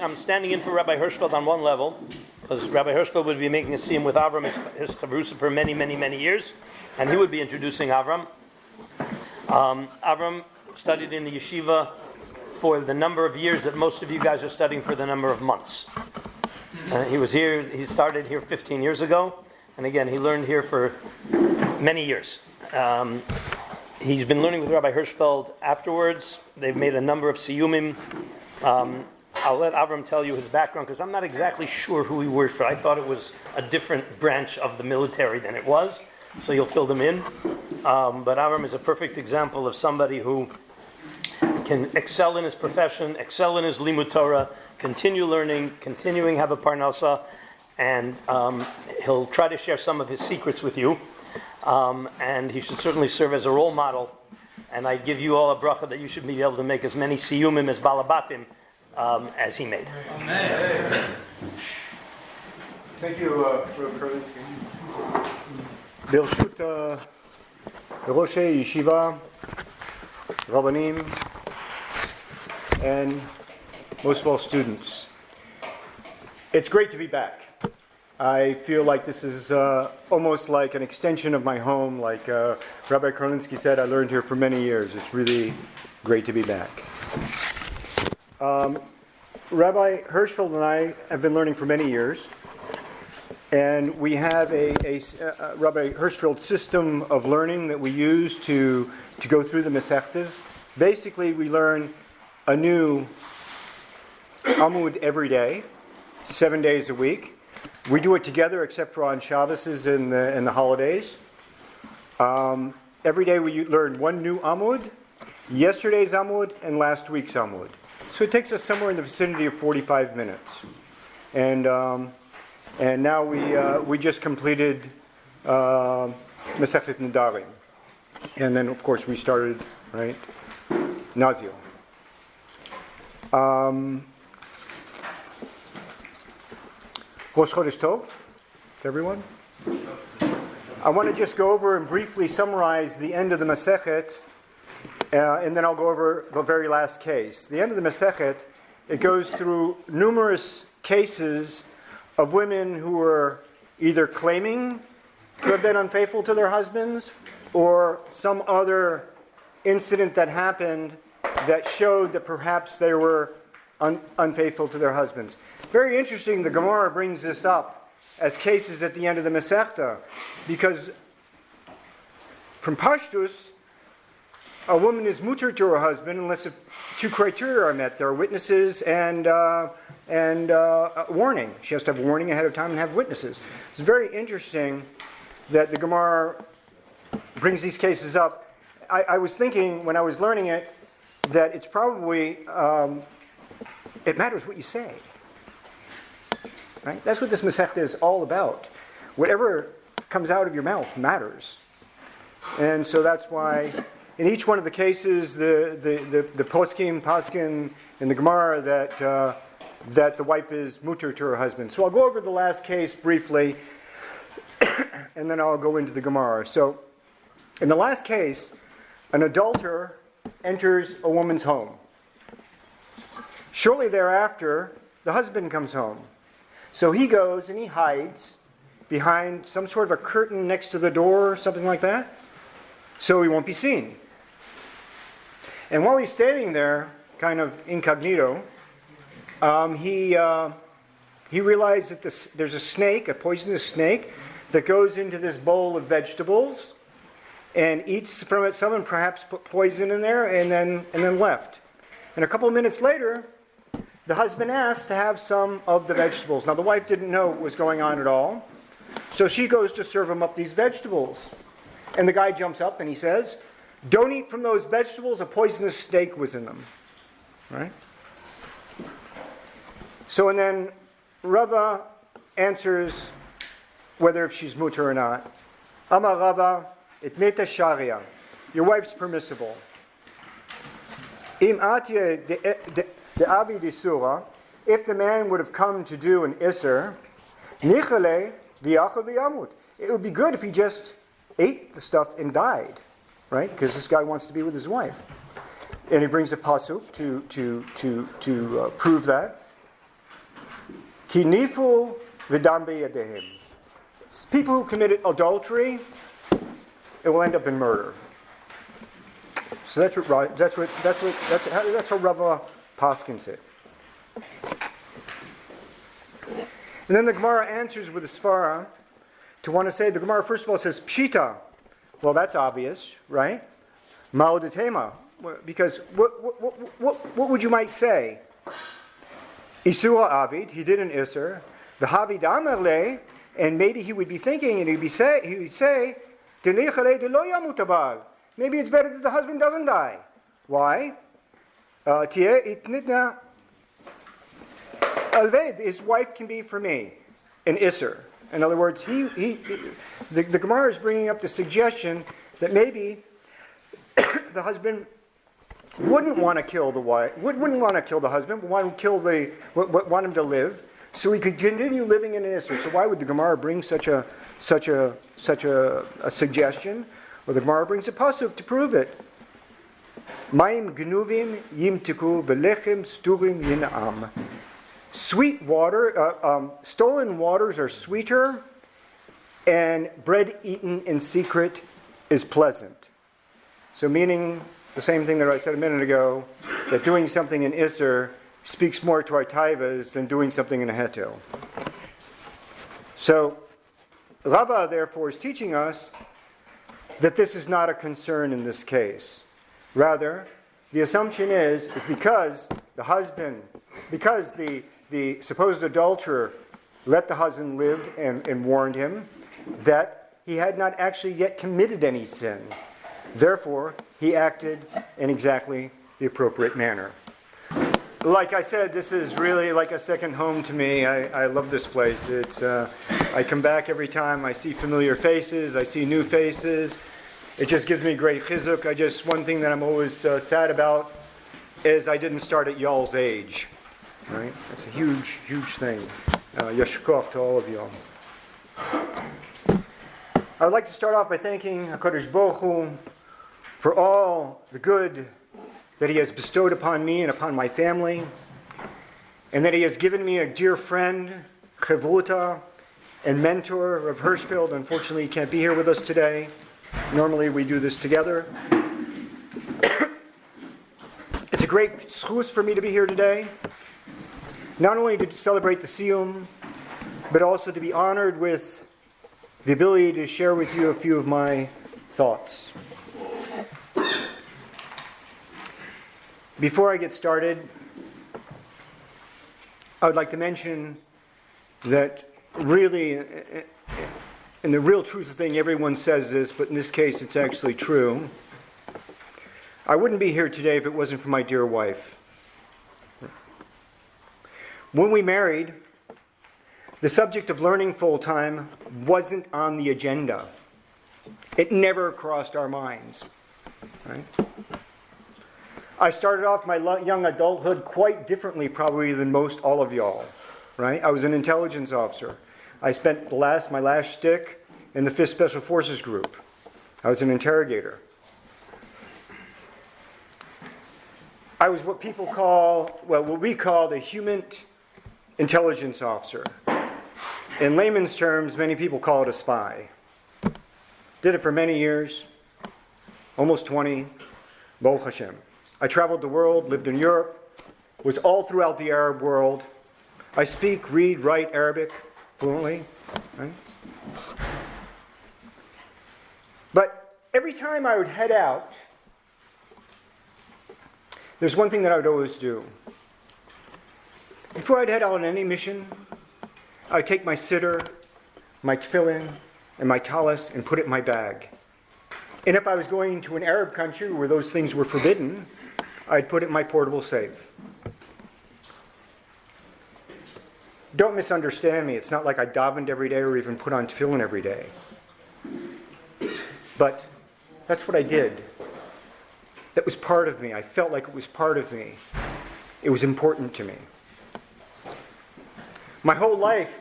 I'm standing in for Rabbi Hirschfeld on one level, because Rabbi Hirschfeld would be making a Siyum with Avram, his chavrusa, for many, many, many years, and he would be introducing Avram. Avram studied in the yeshiva for the number of years that most of you guys are studying for the number of months. He started here 15 years ago, and again, he learned here for many years. He's been learning with Rabbi Hirschfeld afterwards. They've made a number of siyumim. I'll let Avram tell you his background, because I'm not exactly sure who he worked for. I thought it was a different branch of the military than it was, so you'll fill them in. But Avram is a perfect example of somebody who can excel in his profession, excel in his limud Torah, continue learning, continuing have a parnasa, and he'll try to share some of his secrets with you. And he should certainly serve as a role model. And I give you all a bracha that you should be able to make as many siyumim as balabatim as he made. Amen. Thank you for the courtesy. Birshut Rosh Yeshiva, Rabbeim, and most of all students. It's great to be back. I feel like this is almost like an extension of my home. Like Rabbi Karlinsky said, I learned here for many years. It's really great to be back. Rabbi Hirschfeld and I have been learning for many years. And we have a Rabbi Hirschfeld system of learning that we use to go through the Masechtas. Basically, we learn a new Amud every day, 7 days a week. We do it together, except for on Shabbos and the holidays. Every day we learn one new Amud, yesterday's Amud, and last week's Amud. So it takes us somewhere in the vicinity of 45 minutes. And now we just completed Masechet Nedarim. And then, of course, we started, right, Nazio. Rosh Chodesh Tov to everyone. I want to just go over and briefly summarize the end of the Masechet, and then I'll go over the very last case. The end of the Masechet, it goes through numerous cases of women who were either claiming to have been unfaithful to their husbands or some other incident that happened that showed that perhaps they were unfaithful to their husbands. Very interesting, the Gemara brings this up as cases at the end of the Masechta, because from Pashtus, a woman is mutter to her husband unless if two criteria are met. There are witnesses and warning. She has to have warning ahead of time and have witnesses. It's very interesting that the Gemara brings these cases up. I was thinking when I was learning it that it's probably, it matters what you say. Right? That's what this Masechta is all about. Whatever comes out of your mouth matters. And so that's why in each one of the cases, the Paskin in the Gemara that the wife is mutter to her husband. So I'll go over the last case briefly, and then I'll go into the Gemara. So in the last case, an adulterer enters a woman's home. Shortly thereafter, the husband comes home. So he goes and he hides behind some sort of a curtain next to the door or something like that, so he won't be seen. And while he's standing there, kind of incognito, he realized that there's a snake, a poisonous snake, that goes into this bowl of vegetables and eats from it some and perhaps put poison in there and then left. And a couple of minutes later, the husband asked to have some of the vegetables. Now, the wife didn't know what was going on at all, so she goes to serve him up these vegetables. And the guy jumps up and he says, "Don't eat from those vegetables, a poisonous snake was in them." Right? So, and then Rava answers whether if she's mutter or not. Amar Rava, itneta sharia. Your wife's permissible. Im atia the Abi Disura, if the man would have come to do an Isser, Nichale Diachal V'Yamut. It would be good if he just ate the stuff and died, right? Because this guy wants to be with his wife. And he brings a pasuk to prove that. Hinifu v'dam beyadehim. People who committed adultery, it will end up in murder. So that's how Rava Paskins it. And then the Gemara answers with a svara to want to say, the Gemara first of all says pshita. Well, that's obvious, right? Ma'odetema. Because what would you might say? Isua Avid, he did an Isser. The Havid Amarle, and maybe he would be thinking, and he would say, maybe it's better that the husband doesn't die. Why? His wife can be for me an Isser. In other words, the Gemara is bringing up the suggestion that maybe the husband wouldn't want to kill the wife, wouldn't want to kill the husband, want him to live, so he could continue living in an Isser. So why would the Gemara bring such a suggestion? Well, the Gemara brings a pasuk to prove it. Mayim gnuvim yimtiku velechem sturim yinam. Sweet water, stolen waters are sweeter, and bread eaten in secret is pleasant. So meaning the same thing that I said a minute ago, that doing something in Isser speaks more to our taivas than doing something in a hetel. So Rava therefore is teaching us that this is not a concern in this case. Rather, the assumption is because the husband, because the supposed adulterer let the husband live and warned him that he had not actually yet committed any sin. Therefore, he acted in exactly the appropriate manner. Like I said, this is really like a second home to me. I love this place. I come back every time. I see familiar faces. I see new faces. It just gives me great chizuk. One thing that I'm always sad about is I didn't start at y'all's age. Right? That's a huge, huge thing. Yashkov to all of y'all. I would like to start off by thanking HaKadosh Baruch Hu for all the good that He has bestowed upon me and upon my family, and that He has given me a dear friend, Chavruta, and mentor of Hirschfeld. Unfortunately, he can't be here with us today. Normally we do this together. It's a great schus for me to be here today, not only to celebrate the Siyum, but also to be honored with the ability to share with you a few of my thoughts. Before I get started, I would like to mention that really, in the real truth of the thing, everyone says this, but in this case it's actually true. I wouldn't be here today if it wasn't for my dear wife. When we married, the subject of learning full-time wasn't on the agenda. It never crossed our minds. Right? I started off my young adulthood quite differently probably than most all of y'all. Right? I was an intelligence officer. I spent my last shtick in the 5th Special Forces Group. I was an interrogator. I was what we called a human intelligence officer. In layman's terms, many people call it a spy. Did it for many years, almost 20, Baruch Hashem. I traveled the world, lived in Europe, was all throughout the Arab world. I speak, read, write Arabic fluently. Right? But every time I would head out, there's one thing that I would always do. Before I'd head out on any mission, I'd take my siddur, my tefillin, and my talis and put it in my bag. And if I was going to an Arab country where those things were forbidden, I'd put it in my portable safe. Don't misunderstand me. It's not like I davened every day or even put on tefillin every day. But that's what I did. That was part of me. I felt like it was part of me. It was important to me. My whole life,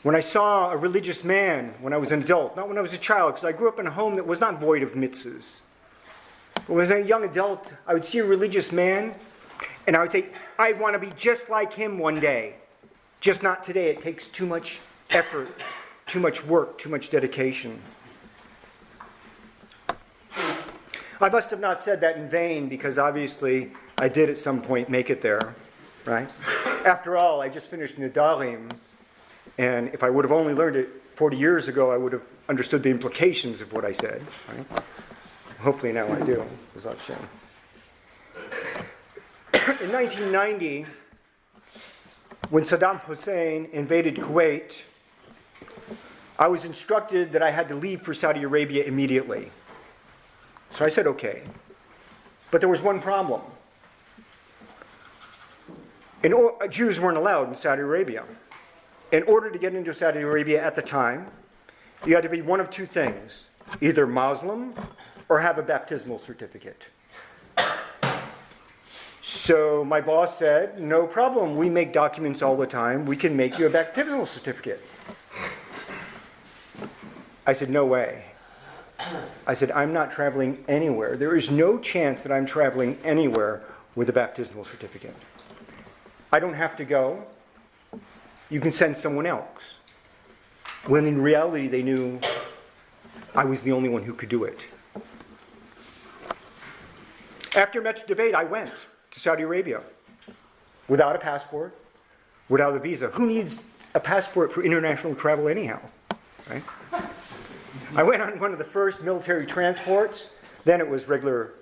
when I saw a religious man when I was an adult, not when I was a child, because I grew up in a home that was not void of mitzvahs. But when I was a young adult, I would see a religious man, and I would say, I want to be just like him one day. Just not today. It takes too much effort, too much work, too much dedication. I must have not said that in vain, because obviously I did at some point make it there, right? After all, I just finished Nedarim, and if I would have only learned it 40 years ago, I would have understood the implications of what I said, right? Hopefully now I do. B'ezrat Hashem. In 1990, when Saddam Hussein invaded Kuwait, I was instructed that I had to leave for Saudi Arabia immediately. So I said, okay. But there was one problem. Jews weren't allowed in Saudi Arabia. In order to get into Saudi Arabia at the time, you had to be one of two things. Either Muslim or have a baptismal certificate. So my boss said, no problem, we make documents all the time. We can make you a baptismal certificate. I said, no way. I said, I'm not traveling anywhere. There is no chance that I'm traveling anywhere with a baptismal certificate. I don't have to go. You can send someone else. When in reality, they knew I was the only one who could do it. After much debate, I went to Saudi Arabia without a passport, without a visa. Who needs a passport for international travel anyhow? Right? I went on one of the first military transports. Then it was regular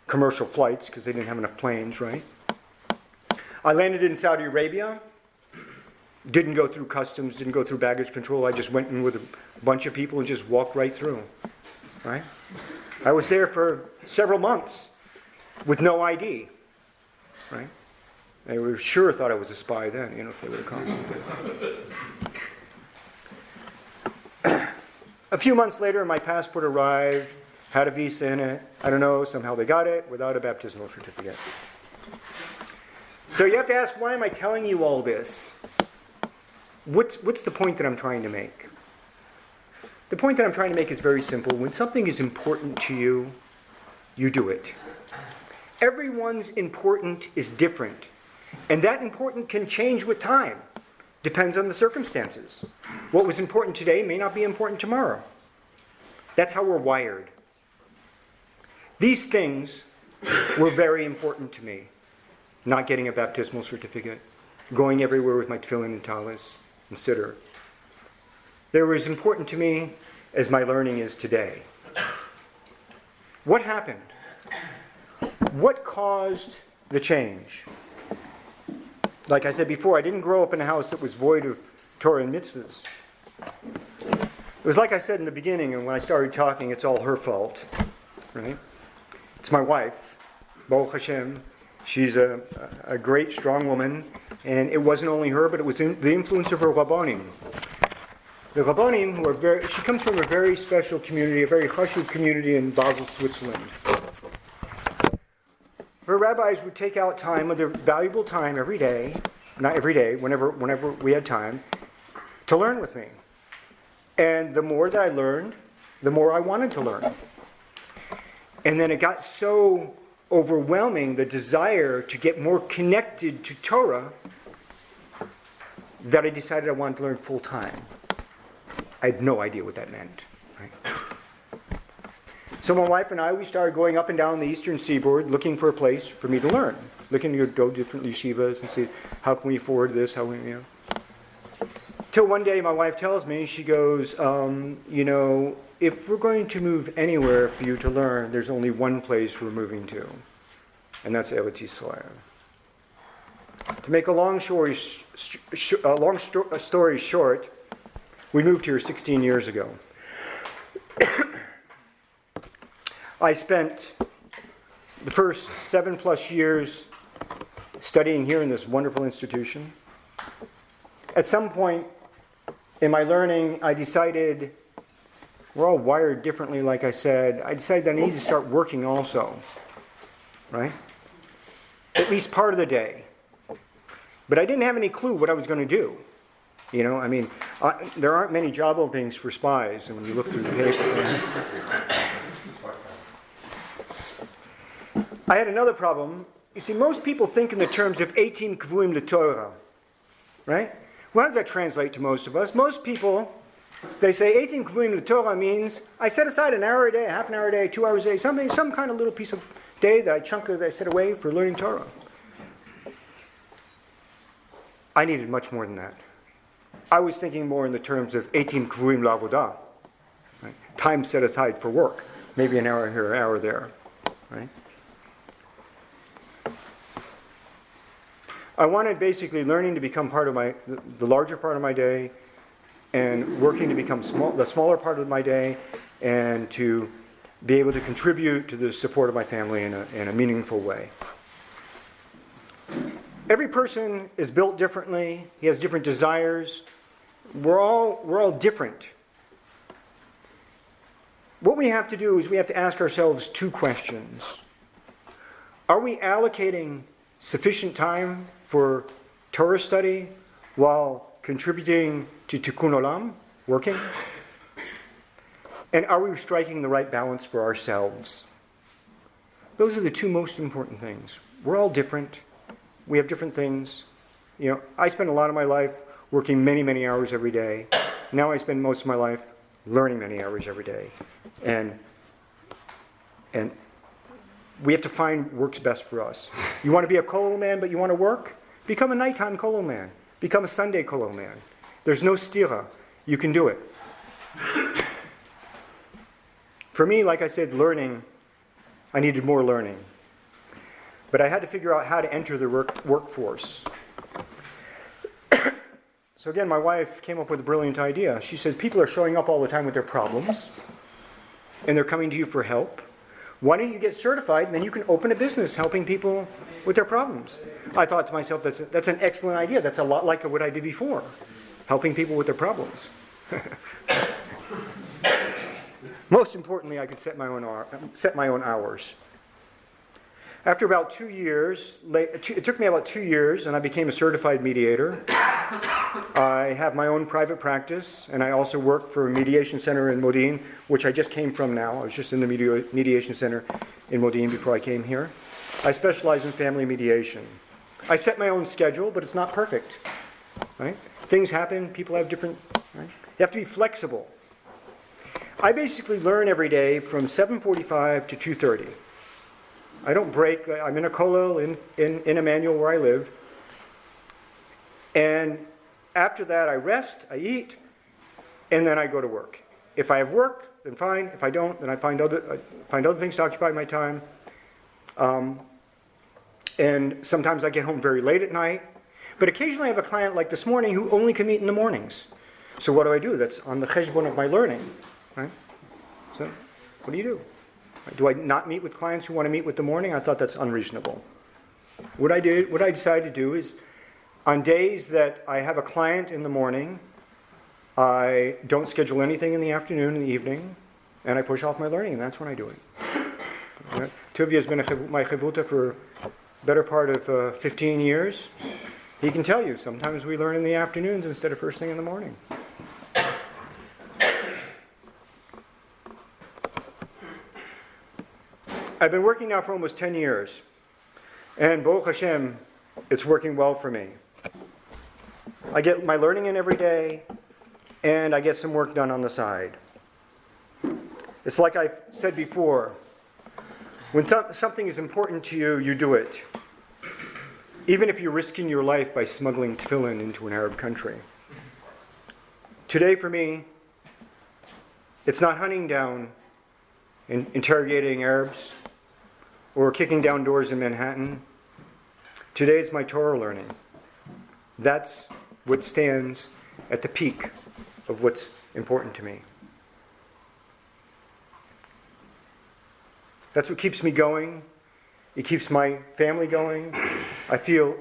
commercial flights because they didn't have enough planes, right? I landed in Saudi Arabia. Didn't go through customs, didn't go through baggage control. I just went in with a bunch of people and just walked right through, right? I was there for several months with no ID, right? They were sure thought I was a spy then, if they would have come. A few months later, my passport arrived, had a visa in it. I don't know, somehow they got it without a baptismal certificate. So you have to ask, why am I telling you all this? What's the point that I'm trying to make? The point that I'm trying to make is very simple. When something is important to you, you do it. Everyone's important is different. And that important can change with time. Depends on the circumstances. What was important today may not be important tomorrow. That's how we're wired. These things were very important to me. Not getting a baptismal certificate, going everywhere with my tefillin and talis and siddur. They were as important to me as my learning is today. What happened? What caused the change? Like I said before, I didn't grow up in a house that was void of Torah and mitzvahs. It was like I said in the beginning, and when I started talking, it's all her fault, right? It's my wife, Baruch Hashem. She's a great, strong woman, and it wasn't only her, but it was the influence of her Rabbanim. The Rabbanim, she comes from a very special community, a very chashuv community in Basel, Switzerland. Her rabbis would take out time, of their valuable time every day, not every day, whenever we had time, to learn with me. And the more that I learned, the more I wanted to learn. And then it got so overwhelming, the desire to get more connected to Torah, that I decided I wanted to learn full time. I had no idea what that meant. Right? So my wife and I, we started going up and down the eastern seaboard looking for a place for me to learn. Looking to go to different yeshivas and see how can we afford this, how can we, Till one day my wife tells me, she goes, if we're going to move anywhere for you to learn, there's only one place we're moving to, and that's Eretz Yisrael. To make a long story short, we moved here 16 years ago. I spent the first 7+ years studying here in this wonderful institution. At some point in my learning, I decided, we're all wired differently, like I said. I decided that I need to start working also, right? At least part of the day. But I didn't have any clue what I was going to do. There aren't many job openings for spies, and when you look through the paper. I had another problem. You see, most people think in the terms of 18 kvuim l'Torah, right? Well, how does that translate to most of us? Most people, they say 18 kvuim l'Torah means I set aside an hour a day, half an hour a day, 2 hours a day, some kind of little piece of day that I set away for learning Torah. I needed much more than that. I was thinking more in the terms of 18 kvuim la'avodah, right? Time set aside for work, maybe an hour here, an hour there, right? I wanted basically learning to become part of the larger part of my day, and working to become the smaller part of my day, and to be able to contribute to the support of my family in a meaningful way. Every person is built differently. He has different desires. We're all different. What we have to do is we have to ask ourselves 2 questions. Are we allocating sufficient time for Torah study while contributing to Tikkun Olam, working? And are we striking the right balance for ourselves? Those are the 2 most important things. We're all different. We have different things. I spend a lot of my life working many, many hours every day. Now I spend most of my life learning many hours every day. And we have to find what works best for us. You want to be a kollel man, but you want to work? Become a nighttime kollel man. Become a Sunday kollel man. There's no stira. You can do it. For me, like I said, learning, I needed more learning. But I had to figure out how to enter the workforce. So again, my wife came up with a brilliant idea. She said, people are showing up all the time with their problems, and they're coming to you for help. Why don't you get certified, and then you can open a business helping people with their problems? I thought to myself, that's an excellent idea. That's a lot like what I did before, helping people with their problems. Most importantly, I could set my own hours. After about 2 years, it took me about 2 years, and I became a certified mediator. I have my own private practice, and I also work for a mediation center in Modi'in, which I just came from now. I was just in the mediation center in Modi'in before I came here. I specialize in family mediation. I set my own schedule, but it's not perfect. Right? Things happen, people have different... Right? You have to be flexible. I basically learn every day from 7:45 to 2:30. I don't break. I'm in a kollel in Emmanuel where I live. And after that, I rest, I eat, and then I go to work. If I have work, then fine. If I don't, then I find other things to occupy my time. And sometimes I get home very late at night. But occasionally I have a client like this morning who only can meet in the mornings. So what do? That's on the cheshbon of my learning. Right? So what do you do? Do I not meet with clients who want to meet with the morning? I thought that's unreasonable. What I decided to do is, on days that I have a client in the morning, I don't schedule anything in the afternoon and the evening, and I push off my learning, and that's when I do it. Right? Tuvia has been my chivuta for better part of 15 years. He can tell you, sometimes we learn in the afternoons instead of first thing in the morning. I've been working now for almost 10 years, and Baruch Hashem, it's working well for me. I get my learning in every day, and I get some work done on the side. It's like I've said before, when something is important to you, you do it. Even if you're risking your life by smuggling tefillin into an Arab country. Today for me, it's not hunting down and interrogating Arabs or kicking down doors in Manhattan. Today it's my Torah learning. That's what stands at the peak of what's important to me. That's what keeps me going. It keeps my family going. I feel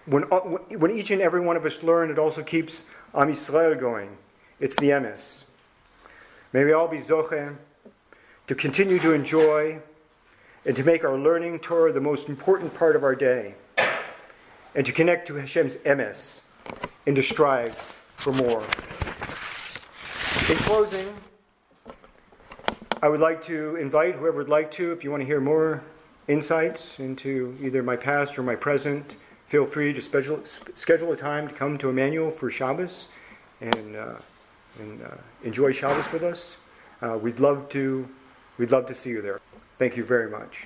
when each and every one of us learn, it also keeps Am Yisrael going. It's the emes. May we all be zoche to continue to enjoy and to make our learning Torah the most important part of our day, and to connect to Hashem's emes and to strive for more. In closing, I would like to invite whoever would like to, if you want to hear more insights into either my past or my present, feel free to schedule a time to come to Emmanuel for Shabbos and enjoy Shabbos with us. We'd love to see you there. Thank you very much.